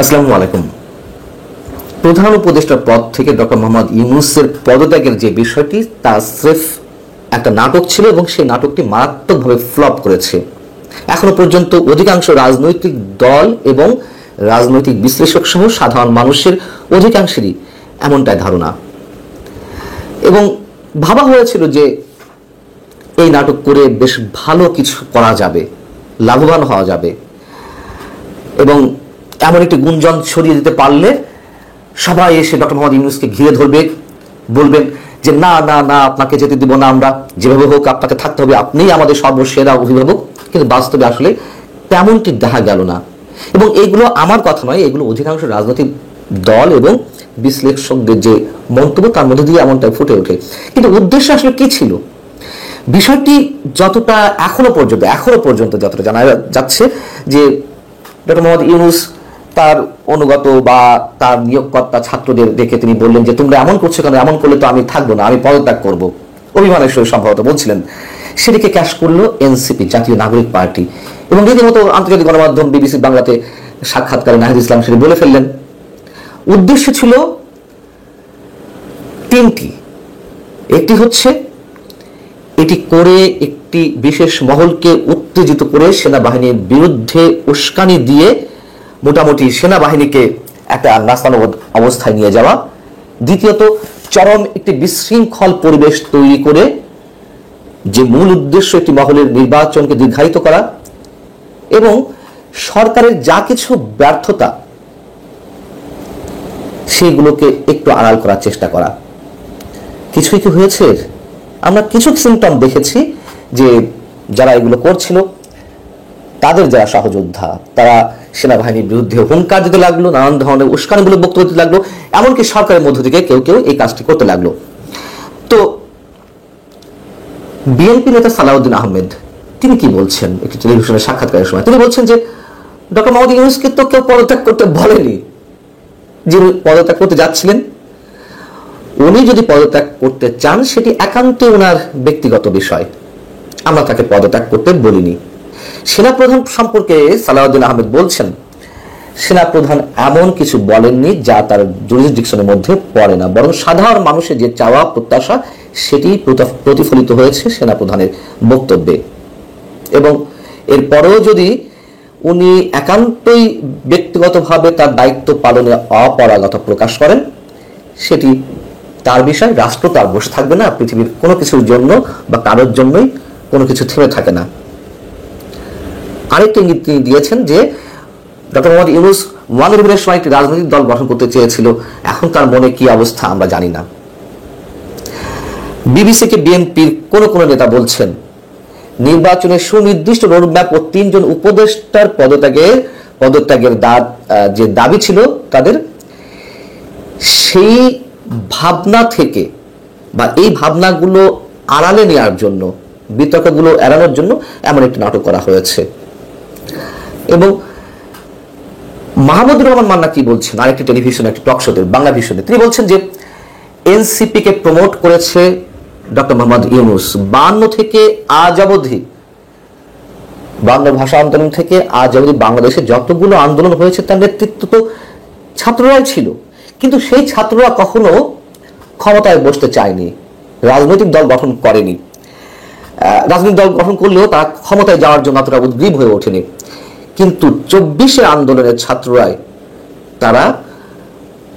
আসসালামু আলাইকুম। প্রধান উপদেষ্টার পদ থেকে ডক্টর মোহাম্মদ ইউনূসের পদত্যাগের যে বিষয়টি তা স্রেফ একটা নাটক ছিল এবং সেই নাটকটি মারাত্মকভাবে ফ্লপ করেছে। এখনো পর্যন্ত অধিকাংশ রাজনৈতিক দল এবং রাজনৈতিক বিশ্লেষক সহ সাধারণ মানুষের অধিকাংশেরই এমনটাই ধারণা, এবং ভাবা হয়েছিল যে এই নাটক করে বেশ ভালো কিছু করা যাবে, লাভবান হওয়া যাবে, এবং এমন একটি গুঞ্জন ছড়িয়ে দিতে পারলে সবাই এসে ডক্টর মোহাম্মদ ইউনূসকে ঘিরে ধরবে, বলবেন যে না না না, আপনাকে যেতে দিব না, আমরা যেভাবে হোক আপনাকে থাকতে হবে, আপনিই আমাদের সর্বসেরা অভিভাবক। কিন্তু বাস্তবে আসলে তেমনটি দেখা গেল না। এবং এইগুলো আমার কথা নয়, এগুলো অধিকাংশ রাজনৈতিক দল এবং বিশ্লেষকদের যে মন্তব্য তার মধ্যে দিয়ে এমনটা ফুটে ওঠে। কিন্তু উদ্দেশ্য আসলে কি ছিল? বিষয়টি যতটা এখনো পর্যন্ত যতটা জানা যাচ্ছে যে ডক্টর মোহাম্মদ ইউনূস তার অনুগত বা তার নিয়োগকর্তা ছাত্রদের দেখে তিনি বললেন যে তোমরা এমন করছো কেন, এমন করলে তো আমি থাকবো না, আমি পদত্যাগ করব, অভিমানের সঙ্গে সম্ভবত বলছিলেন। সেটিকে ক্যাশ করলো এনসিপি, জাতীয় নাগরিক পার্টি, এবং রীতিমতো আন্তর্জাতিক গণমাধ্যম বিবিসি বাংলাতে সাক্ষাৎকারে নাহিদ ইসলাম সেটি বলে ফেললেন। উদ্দেশ্য ছিল তিনটি। একটি হচ্ছে এটি করে একটি বিশেষ মহলকে উত্তেজিত করে সেনাবাহিনীর বিরুদ্ধে উস্কানি দিয়ে মোটামুটি সেনাবাহিনীকে একটা নাস্তানো অবস্থায় নিয়ে যাওয়া। দ্বিতীয়ত, চরম একটি বিশৃঙ্খল পরিবেশ তৈরি করে যে মূল উদ্দেশ্য একটি মহলের নির্বাচনকে দীর্ঘায়িত করা, এবং সরকারের যা কিছু ব্যর্থতা সেগুলোকে একটু আড়াল করার চেষ্টা করা। কিছুই কি হয়েছে? আমরা কিছু সিমটম দেখেছি যে যারা এগুলো করছিল তাদের যারা সহযোদ্ধা তারা সেনাবাহিনীর বিরুদ্ধে হুঙ্কার দিতে লাগলো, নানান ধরনের উস্কানিমূলক বক্তব্য দিতে লাগলো, এমনকি সরকারের মধ্য থেকে কেউ কেউ এই কাজটি করতে লাগলো। তো বিএনপি নেতা সালাউদ্দিন আহমেদ তিনি কি বলছেন একটি টেলিভিশনের সাক্ষাৎকারের সময়? তিনি বলছেন যে ডক্টর মোহাম্মদ ইউনূসকে তো কেউ পদত্যাগ করতে বলেনি, যিনি পদত্যাগ করতে যাচ্ছিলেন উনি যদি পদত্যাগ করতে চান সেটি একান্তই ওনার ব্যক্তিগত বিষয়, আমরা তাকে পদত্যাগ করতে বলিনি। সেনাপ্রধান সম্পর্কে সালাউদ্দিন আহমেদ বলছেন সেনাপ্রধান এমন কিছু বলেননি যা তার জুরিসডিকশনের মধ্যে পড়ে না, বরং সাধারণ মানুষের যে চাওয়া প্রত্যাশা সেটি প্রতিফলিত হয়েছে সেনাপ্রধানের বক্তব্যে। এবং এরপরেও যদি উনি একান্তই ব্যক্তিগতভাবে তার দায়িত্ব পালনে অপারগতা প্রকাশ করেন সেটি তার বিষয়, রাষ্ট্র তার বসে থাকবে না, পৃথিবীর কোনো কিছুর জন্য বা কারোর জন্যই কোনো কিছু থেমে থাকে না। আরেকটি ইঙ্গিত তিনি দিয়েছেন যে ডক্টর মোহাম্মদ ইউনূস ওয়ানরিবের সময় একটি রাজনৈতিক দল গঠন করতে চেয়েছিল, এখন তার মনে কি অবস্থা আমরা জানি না। বিবিসিকে বিএনপির কোন নেতা বলছেন নির্বাচনের সুনির্দিষ্ট রোডম্যাপ ও 3 জন উপদেষ্টার পদত্যাগের যে দাবি ছিল তাদের, সেই ভাবনা থেকে বা এই ভাবনাগুলো আড়ালে নেওয়ার জন্য, বিতর্কগুলো এড়ানোর জন্য এমন একটি নাটক করা হয়েছে। এবং মাহমুদুর রহমান মান্না কি বলছেন আরেকটি টেলিভিশন, একটি টক শোতে, বাংলা ভিশনে, তিনি বলছেন যে এনসিপি কে প্রমোট করেছে ডক্টর মোহাম্মদ ইউনূস। 52 থেকে আজ অবধি, 52 ভাষা আন্দোলন থেকে আজ অবধি বাংলাদেশে যতগুলো আন্দোলন হয়েছে তার নেতৃত্ব তো ছাত্ররাই ছিল, কিন্তু সেই ছাত্ররা কখনো ক্ষমতায় বসতে চায়নি, রাজনৈতিক দল গঠন করেনি। রাজনৈতিক দল গঠন করলেও তারা ক্ষমতায় যাওয়ার জন্য অতটা উদ্গ্রীব হয়ে ওঠেনি। কিন্তু 24 আন্দোলনের ছাত্ররাই তারা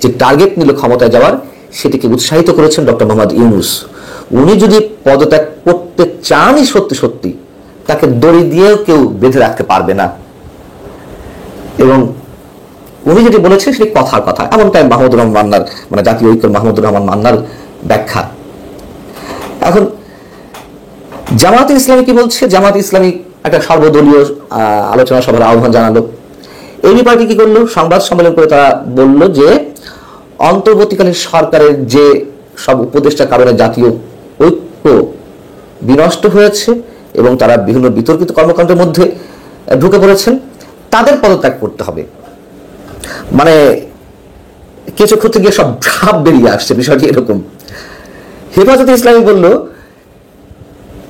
যে টার্গেট নিল ক্ষমতায় যাওয়ার, সেটিকে উৎসাহিত করেছেন ডক্টর মোহাম্মদ ইউনূস। উনি যদি পদত্যাগ করতে চানই সত্যি সত্যি, তাকে দড়ি দিয়েও কেউ বেঁধে রাখতে পারবে না। এবং উনি যেটি বলেছেন সেটি কথার কথা, এমনটাই মাহমুদুর রহমান মান্নার, মানে জাতীয় ঐক্যের মাহমুদুর রহমান মান্নার ব্যাখ্যা। এখন জামায়াতে ইসলামী কি বলছে? জামায়াতে ইসলামী একটা সর্বদলীয় আলোচনা সভার আহ্বান জানালো। এবি পার্টি কি করলো? সংবাদ সম্মেলন করে তারা বলল যে অন্তর্বর্তীকালীন সরকারের যে সব উপদেষ্টার কারণে জাতীয় ঐক্য বিনষ্ট হয়েছে এবং তারা বিভিন্ন বিতর্কিত কর্মকাণ্ডের মধ্যে ঢুকে পড়েছেন, তাদের পদত্যাগ করতে হবে। মানে কিছু ক্ষেত্রে গিয়ে সব ভাব বেরিয়ে আসছে, বিষয়টি এরকম। হেফাজতে ইসলামী বলল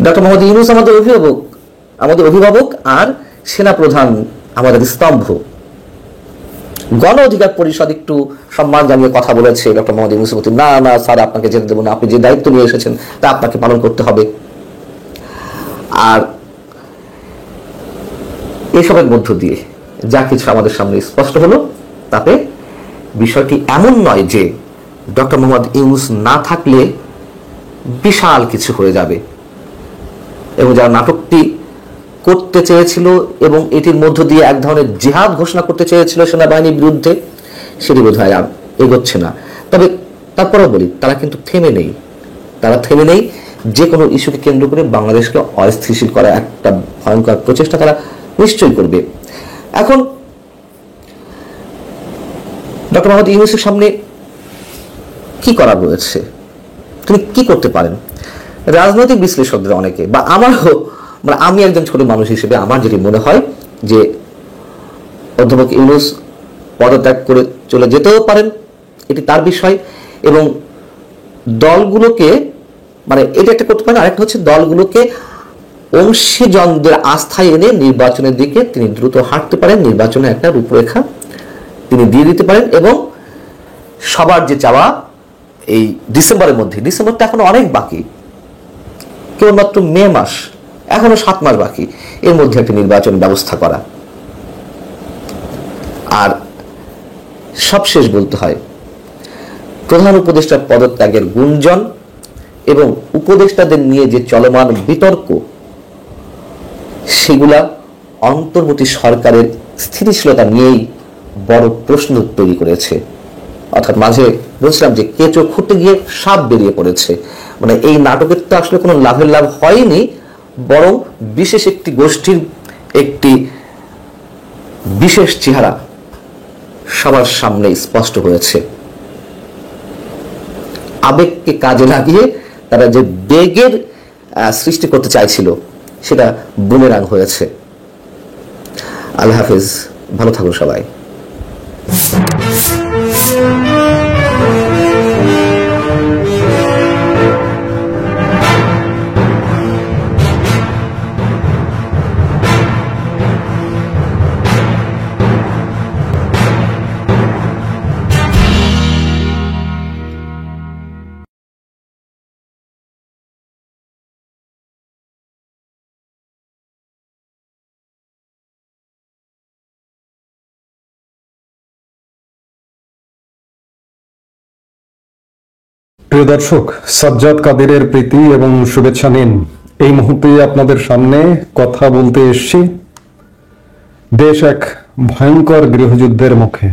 ডক্টর মোহাম্মদ ইউনূস আমাদের অভিভাবক আর সেনাপ্রধান আমাদের স্তম্ভ। গণ অধিকার পরিষদ একটু সম্মান জানিয়ে কথা বলেছে ডক্টর মোহাম্মদ ইউনূসের প্রতি, না না স্যার আপনাকে যেতে দেবো না, আপনি যে দায়িত্ব নিয়ে এসেছেন তা আপনাকে পালন করতে হবে। আর এসবের মধ্য দিয়ে যা কিছু আমাদের সামনে স্পষ্ট হলো, তাতে বিষয়টি এমন নয় যে ডক্টর মোহাম্মদ ইউনূস না থাকলে বিশাল কিছু হয়ে যাবে, এবং যারা নাটকটি করতে চেয়েছিল এবং এটির মধ্য দিয়ে এক ধরনের জিহাদ ঘোষণা করতে চেয়েছিল সেনাবাহিনীর বিরুদ্ধে, সেটি বোধ হয় আর এগোচ্ছে না। তবে তারপরেও বলি, তারা কিন্তু থেমে নেই। যে কোনো ইস্যুকে কেন্দ্র করে বাংলাদেশকে অস্থিতিশীল করা একটা ভয়ঙ্কর প্রচেষ্টা তারা নিশ্চয়ই করবে। এখন ডক্টর মোহাম্মদ ইউনূসের সামনে কি করার রয়েছে, তিনি কি করতে পারেন? রাজনৈতিক বিশ্লেষকদের অনেকে, বা আমারও, মানে আমি একজন ছোট মানুষ হিসেবে আমার যেটি মনে হয় যে অধ্যাপক ইউনূস পদত্যাগ করে চলে যেতেও পারেন, এটি তার বিষয়, এবং দলগুলোকে, মানে এটা একটা করতে পারেন। আরেকটা হচ্ছে দলগুলোকে অংশীজনদের আস্থায় এনে নির্বাচনের দিকে তিনি দ্রুত হাঁটতে পারেন, নির্বাচনের একটা রূপরেখা তিনি দিয়ে দিতে পারেন, এবং সবার যে চাওয়া এই ডিসেম্বরের মধ্যে, ডিসেম্বরটা এখনো অনেক বাকি, কেবলমাত্র মে মাস, এখনো 7 মাস বাকি, এর মধ্যে একটা নির্বাচন ব্যবস্থা করা। আর সবশেষ বলতে হয়, প্রধান উপদেষ্টার পদত্যাগের গুঞ্জন এবং উপদেষ্টাদের নিয়ে যে চলমান বিতর্ক, সেগুলা অন্তর্বর্তী সরকারের স্থিতিশীলতা নিয়েই বড় প্রশ্ন তৈরি করেছে। অর্থাৎ মাঝে বলছিলাম যে কেঁচো খুঁটতে গিয়ে সাপ বেরিয়ে পড়েছে, মানে এই নাটকের তো আসলে কোনো লাভের লাভ হয়নি, বরং বিশেষ একটি গোষ্ঠীর একটি বিশেষ চেহারা সবার সামনে স্পষ্ট হয়েছে। আবেগকে কাজে লাগিয়ে তারা যে বেগের সৃষ্টি করতে চাইছিল, সেটা বুমেরাং হয়েছে। আল্লাহ হাফেজ, ভালো থাকুন সবাই। প্রিয় দর্শক, সাজ্জাদ কাদেরের প্রীতি এবং শুভেচ্ছা নিন। এই মুহূর্তে আপনাদের সামনে কথা বলতে এসেছি দেশ এক ভয়ঙ্কর গৃহযুদ্ধের মুখে।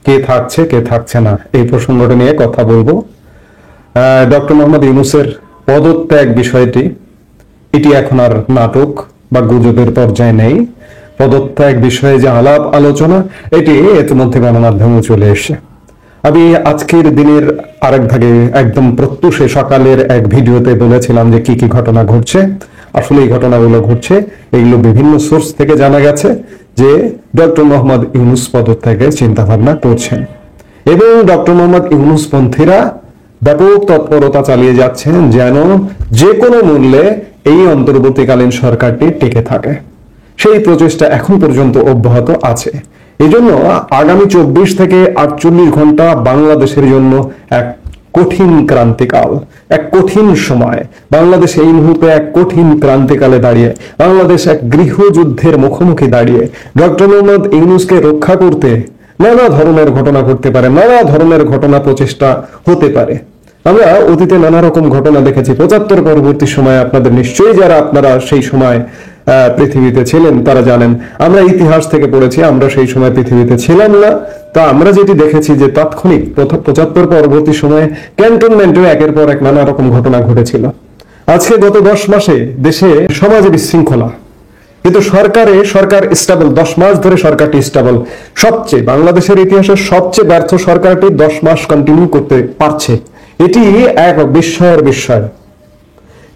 কে থাকছে কে থাকছে না, এই প্রসঙ্গটা নিয়ে কথা বলবো। ডক্টর মোহাম্মদ ইউনূসের পদত্যাগ বিষয়টি, এটি এখন আর নাটক বা গুজবের পর্যায়ে নেই। পদত্যাগ বিষয়ে যে আলাপ আলোচনা, এটি ইতিমধ্যে গণমাধ্যমে চলে এসে। আমি আজকের দিনের আরেক ভাগে একদম প্রত্যুষে সকালের এক ভিডিওতে বলেছিলাম যে কি কি ঘটনা ঘটছে। আসলে এই ঘটনাগুলো ঘটছে, এগুলো বিভিন্ন সোর্স থেকে জানা গেছে যে ডক্টর মোহাম্মদ ইউনূস পদত্যাগের চিন্তা ভাবনা করছেন, এবং ডক্টর মোহাম্মদ ইউনূস পন্থীরা ব্যাপক তৎপরতা চালিয়ে যাচ্ছেন যেন যে কোনো মূল্যে এই অন্তর্বর্তীকালীন সরকারটি টিকে থাকে। সেই প্রচেষ্টা এখন পর্যন্ত অব্যাহত আছে। এই জন্য আগামী 24 থেকে 48 ঘন্টা বাংলাদেশের জন্য এক কঠিন ক্রান্তিকাল, এক কঠিন সময়। বাংলাদেশ এই মুহূর্তে এক কঠিন ক্রান্তিকালে দাঁড়িয়ে, বাংলাদেশ এক গৃহযুদ্ধের মুখোমুখি দাঁড়িয়ে। ডক্টর মোহাম্মদ ইউনূসকে রক্ষা করতে নানা ধরনের ঘটনা ঘটতে পারে, নানা ধরনের ঘটনা প্রচেষ্টা হতে পারে। আমরা অতীতে নানা রকম ঘটনা দেখেছি। 75 পরবর্তী সময় আপনাদের নিশ্চয়ই, যারা আপনারা সেই সময় পৃথিবীতে ছিলেন তারা জানেন, আমরা ইতিহাস থেকে পড়েছি, আমরা সেই সময় পৃথিবীতে ছিলাম না। তা আমরা যেটি দেখেছি যে তাৎক্ষণিক 75 পরবর্তী সময়ে ক্যান্টনমেন্টে একের পর এক নানা রকম ঘটনা ঘটেছিল। আজকে গত 10 মাসে দেশে সমাজে বিশৃঙ্খলা, কিন্তু সরকার স্টেবল। 10 মাস ধরে সরকারটি স্টেবল। সবচেয়ে বাংলাদেশের ইতিহাসের সবচেয়ে ব্যর্থ সরকারটি 10 মাস কন্টিনিউ করতে পারছে, এটি এক বিস্ময়ের বিষয়।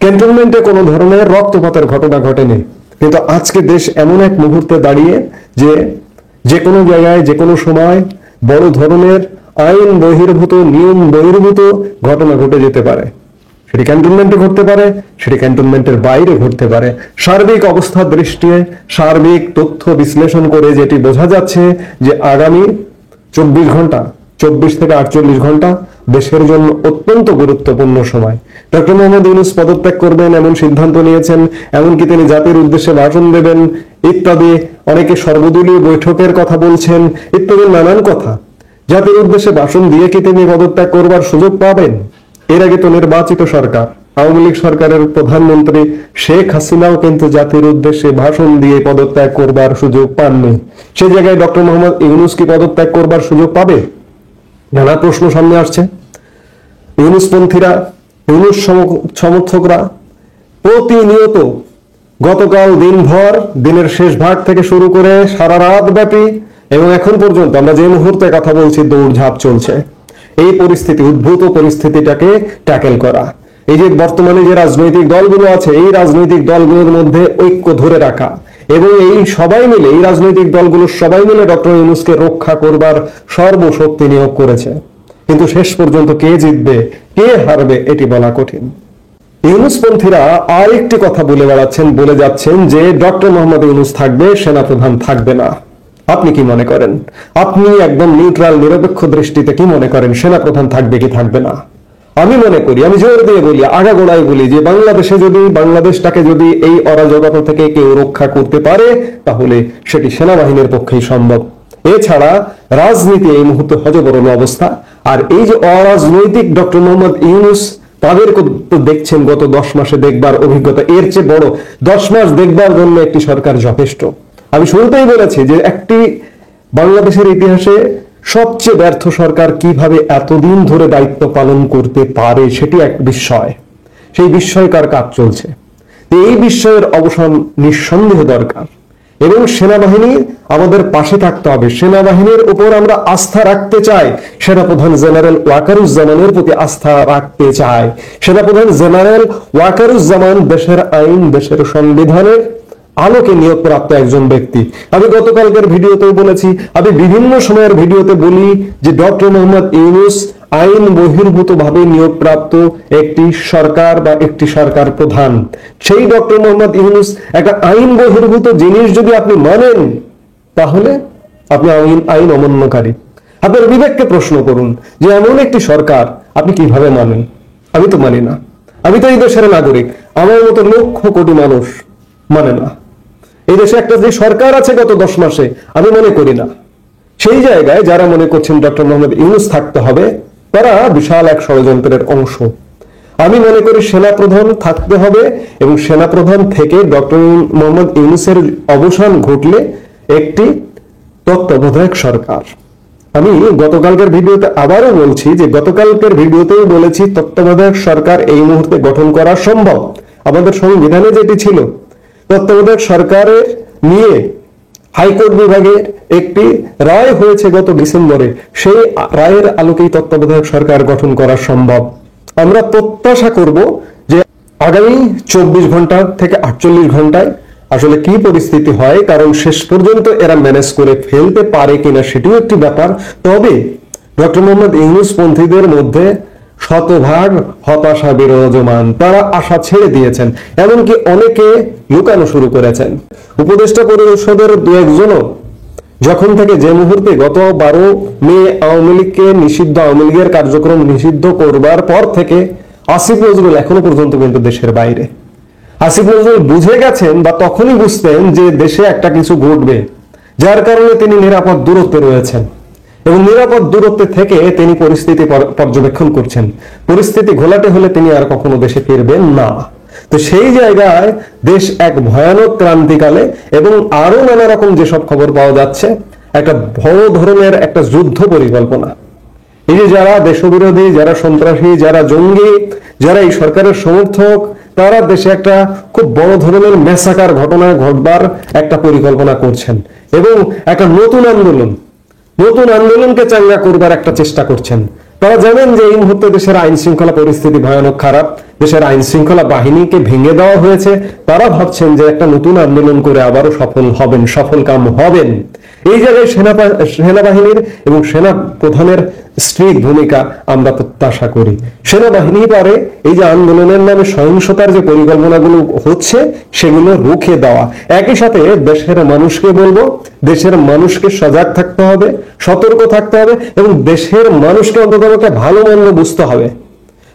ক্যান্টনমেন্টে কোনো ধরনের রক্তপাতের ঘটনা ঘটেনি, কিন্তু আজকে দেশ এমন এক মুহূর্তে দাঁড়িয়ে যে কোনো জায়গায় যে কোনো সময় বড় ধরনের আইন বহির্ভূত, নিয়ম বহির্ভূত ঘটনা ঘটে যেতে পারে। সেটি ক্যান্টনমেন্টে ঘটতে পারে, সেটি ক্যান্টনমেন্টের বাইরে ঘটতে পারে। সার্বিক অবস্থার দৃষ্টিতে, সার্বিক তথ্য বিশ্লেষণ করে যেটি বোঝা যাচ্ছে যে আগামী ঘন্টা, 24 থেকে 48 ঘন্টা দেশের জন্য অত্যন্ত গুরুত্বপূর্ণ সময়। ডক্টর মোহাম্মদ ইউনূস পদত্যাগ করবেন এমন সিদ্ধান্ত নিয়েছেন, এমনকি তিনি জাতির উদ্দেশ্যে ভাষণ দেবেন ইত্যাদি, অনেকে সর্বদলীয় বৈঠকের কথা বলছেন ইত্যাদি নানান কথা। জাতির উদ্দেশ্যে ভাষণ দিয়ে কি তিনি পদত্যাগ করবার সুযোগ পাবেন? এর আগে তো নির্বাচিত সরকার, আওয়ামী লীগ সরকারের প্রধানমন্ত্রী শেখ হাসিনাও কিন্তু জাতির উদ্দেশ্যে ভাষণ দিয়ে পদত্যাগ করবার সুযোগ পাননি। সে জায়গায় ডক্টর মোহাম্মদ ইউনূস কি পদত্যাগ করবার সুযোগ পাবে? নানা প্রশ্ন সামনে আসছে। ইউনূসপন্থীরা, ইউনূস সমর্থকরা প্রতিনিয়ত গতকাল দিনভর, দিনের শেষ ভাগ থেকে শুরু করে সারা রাত ব্যাপী এবং এখন পর্যন্ত আমরা যে মুহূর্তে কথা বলছি দৌড়ঝাঁপ চলছে এই পরিস্থিতি, উদ্ভূত পরিস্থিতিটাকে ট্যাকেল করা। এই যে বর্তমানে যে রাজনৈতিক দলগুলো আছে, এই রাজনৈতিক দলগুলোর মধ্যে ঐক্য ধরে রাখা এবং এই সবাই মিলে, এই রাজনৈতিক দলগুলো সবাই মিলে ডক্টর ইউনূসকে রক্ষা করবার সর্বশক্তি নিয়োগ করেছে। কিন্তু শেষ পর্যন্ত কে জিতবে, কে হারবে এটি বলা কঠিন। ইউনূসপন্থীরা আরেকটি কথা বলে বেড়াচ্ছেন, বলে যাচ্ছেন যে ডক্টর মোহাম্মদ ইউনূস থাকবে, সেনাপ্রধান থাকবে না। আপনি কি মনে করেন? আপনি একদম নিউট্রাল, নিরপেক্ষ দৃষ্টিতে কি মনে করেন সেনাপ্রধান থাকবে কি থাকবে না? আমি মনে করি, আমি জোর দিয়ে বলি, আগাগোড়ায় বলি যে বাংলাদেশটাকে যদি এই অরাজকতা থেকে কেউ রক্ষা করতে পারে তাহলে সেটি সেনাবাহিনীর পক্ষেই সম্ভব। এছাড়া রাজনীতি এই মুহূর্তে হযবরল অবস্থা। আর এই যে অরাজনৈতিক ডক্টর মোহাম্মদ ইউনূস, তাদেরকে তো দেখছেন গত 10 মাসে দেখবার অভিজ্ঞতা, এর চেয়ে বড় 10 মাস দেখবার জন্য একটি সরকার যথেষ্ট। আমি শুরুতেই বলেছি যে একটি বাংলাদেশের ইতিহাসে সবচেয়ে ব্যর্থ সরকার কিভাবে এতদিন ধরে দায়িত্ব পালন করতে পারে সেটি এক বিস্ময়। সেই বিস্ময়কার কাজ চলছে। এই বিস্ময়ের অবসান নিঃসন্দেহ দরকার এবং সেনাবাহিনী আমাদের পাশে থাকতে হবে। সেনাবাহিনীর উপর আমরা আস্থা রাখতে চাই, সেনাপ্রধান জেনারেল ওয়াকারুজ্জামানের প্রতি আস্থা রাখতে চাই। সেনাপ্রধান জেনারেল ওয়াকারুজ্জামান দেশের আইন, দেশের সংবিধানের আলোকে নিয়োগপ্রাপ্ত একজন ব্যক্তি। আমি গতকালকের ভিডিওতেও বলেছি, আমি বিভিন্ন সময়ের ভিডিওতে বলি যে ডক্টর মোহাম্মদ ইউনূস আইন বহির্ভূত ভাবে নিয়োগপ্রাপ্ত একটি সরকার বা একটি সরকার প্রধান। সেই ডক্টর মোহাম্মদ ইউনূস একটা আইন বহির্ভূত জিনিস যদি আপনি মানেন তাহলে আপনি আইন অমান্যকারী। আপনার বিবেককে প্রশ্ন করুন যে এমন একটি সরকার আপনি কিভাবে মানেন? আমি তো মানি না। আমি তো এই দেশের নাগরিক, আমার মতো লক্ষ কোটি মানুষ মানে না। এই দেশে একটা যে সরকার আছে গত 10 মাসে, আমি মনে করি না। সেই জায়গায় যারা মনে করছেন ডক্টর মোহাম্মদ ইউনূস থাকতে হবে, তারা বিশাল এক ষড়যন্ত্রের অংশ। আমি মনে করি সেনাপ্রধান থাকতে হবে এবং সেনাপ্রধান থেকে ডক্টর মোহাম্মদ ইউনূসের অবসান ঘটলে একটি তত্ত্বাবধায়ক সরকার। আমি গতকালকের ভিডিওতে আবারও বলছি যে গতকালকের ভিডিওতেও বলেছি তত্ত্বাবধায়ক সরকার এই মুহূর্তে গঠন করা সম্ভব। আমাদের সংবিধানে যেটি ছিল, তত্ত্বাবধায়ক সরকারের নিয়ে হাইকোর্ট বিভাগের একটি রায় হয়েছে গত ডিসেম্বরে, সেই রায়ের আলোকেই তত্ত্বাবধায়ক সরকার গঠন করা সম্ভব। আমরা প্রত্যাশা করব যে আগামী 24 ঘন্টা থেকে 48 ঘন্টায় আসলে কি পরিস্থিতি হয়, কারণ শেষ পর্যন্ত এরা ম্যানেজ করে ফেলতে পারে কিনা সেটিও একটি ব্যাপার। তবে ডক্টর মোহাম্মদ ইউনূস পন্থীদের মধ্যে শতভাগ হতাশা বিরাজমান, তারা আশা ছেড়ে দিয়েছেন, এমনকি অনেকে লুকানো শুরু করেছেন। উপদেষ্টা পরিষদের 2-1 জনও যখন থেকে, যে মুহূর্তে গত 12 মে আওয়ামী লীগকে নিষিদ্ধ, আওয়ামী লীগের কার্যক্রম নিষিদ্ধ করবার পর থেকে আসিফ নজরুল এখনো পর্যন্ত কিন্তু দেশের বাইরে। আসিফ নজরুল বুঝে গেছেন বা তখনই বুঝতেন যে দেশে একটা কিছু ঘটবে, যার কারণে তিনি নিরাপদ দূরত্বে রয়েছেন এবং নিরাপদ দূরত্বে থেকে তিনি পরিস্থিতি পর্যবেক্ষণ করছেন। পরিস্থিতি ঘোলাটে হলে তিনি আর কখনো দেশে ফিরবেন না। তো সেই জায়গায় দেশ এক ভয়ানক ক্রান্তিকালে এবং আরো নানা রকম যেসব খবর পাওয়া যাচ্ছে, একটা বড় ধরনের একটা যুদ্ধ পরিকল্পনা। এই যে যারা দেশবিরোধী, যারা সন্ত্রাসী, যারা জঙ্গি, যারা এই সরকারের সমর্থক, তারা দেশে একটা খুব বড় ধরনের মেসাকার ঘটনা ঘটবার একটা পরিকল্পনা করছেন এবং একটা নতুন আন্দোলনকে চাঙ্গা করবার একটা চেষ্টা করছেন। তারা জানেন যে এই মুহূর্তে দেশের আইন শৃঙ্খলা পরিস্থিতি ভয়ানক খারাপ, দেশের আইন শৃঙ্খলা বাহিনীকে ভেঙে দেওয়া হয়েছে। তারা ভাবছেন যে একটা নতুন আন্দোলন করে আবারও সফল কাম হবেন। এই জায়গায় সেনাবাহিনীর এবং সেনা প্রধানের স্ট্রিক ভূমিকা আমরা প্রত্যাশা করি। সেনাবাহিনী পারে এই যে আন্দোলনের নামে সহিংসতার যে পরিকল্পনাগুলো হচ্ছে সেগুলো রুখে দেওয়া। একই সাথে দেশের মানুষকে বলবো, দেশের মানুষকে সজাগ থাকতে হবে, সতর্ক থাকতে হবে এবং দেশের মানুষকে অন্তত ভালো মন্দ বুঝতে হবে।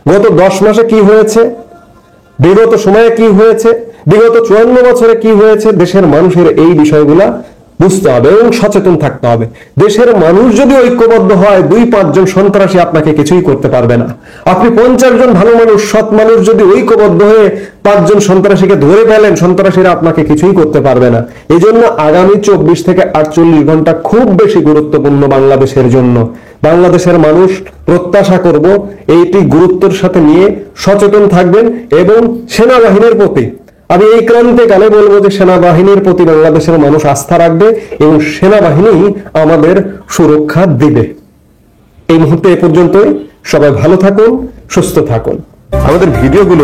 গত 10 মাসে কি হয়েছে, বিগত সময়ে কি হয়েছে, বিগত 54 বছরে কি হয়েছে, দেশের মানুষের এই বিষয়গুলা বুঝতে হবে এবং সচেতন থাকতে হবে। দেশের মানুষ যদি ঐক্যবদ্ধ হয়, 2-5 জন সন্ত্রাসী আপনাকে কিছুই করতে পারবে না। আপনি 50 জন ভালো মানুষ, সৎ মানুষ যদি ঐক্যবদ্ধ হয়ে 5 জন সন্ত্রাসীকে ধরে ফেলেন, সন্ত্রাসীরা আপনাকে কিছুই করতে পারবে না। এই জন্য আগামী 24 থেকে 48 ঘন্টা খুব বেশি গুরুত্বপূর্ণ বাংলাদেশের জন্য। বাংলাদেশের মানুষ প্রত্যাশা করব এইটি গুরুত্বের সাথে নিয়ে সচেতন থাকবেন এবং সেনাবাহিনীর প্রতি আমি এই ক্রান্তিকালে বলবো যে সেনাবাহিনীর প্রতি বাংলাদেশের মানুষ আস্থা রাখবে এবং সেনাবাহিনী আমাদের সুরক্ষা দিবে। এই মুহূর্তে এ পর্যন্তই। সবাই ভালো থাকুন, সুস্থ থাকুন। আমাদের ভিডিওগুলো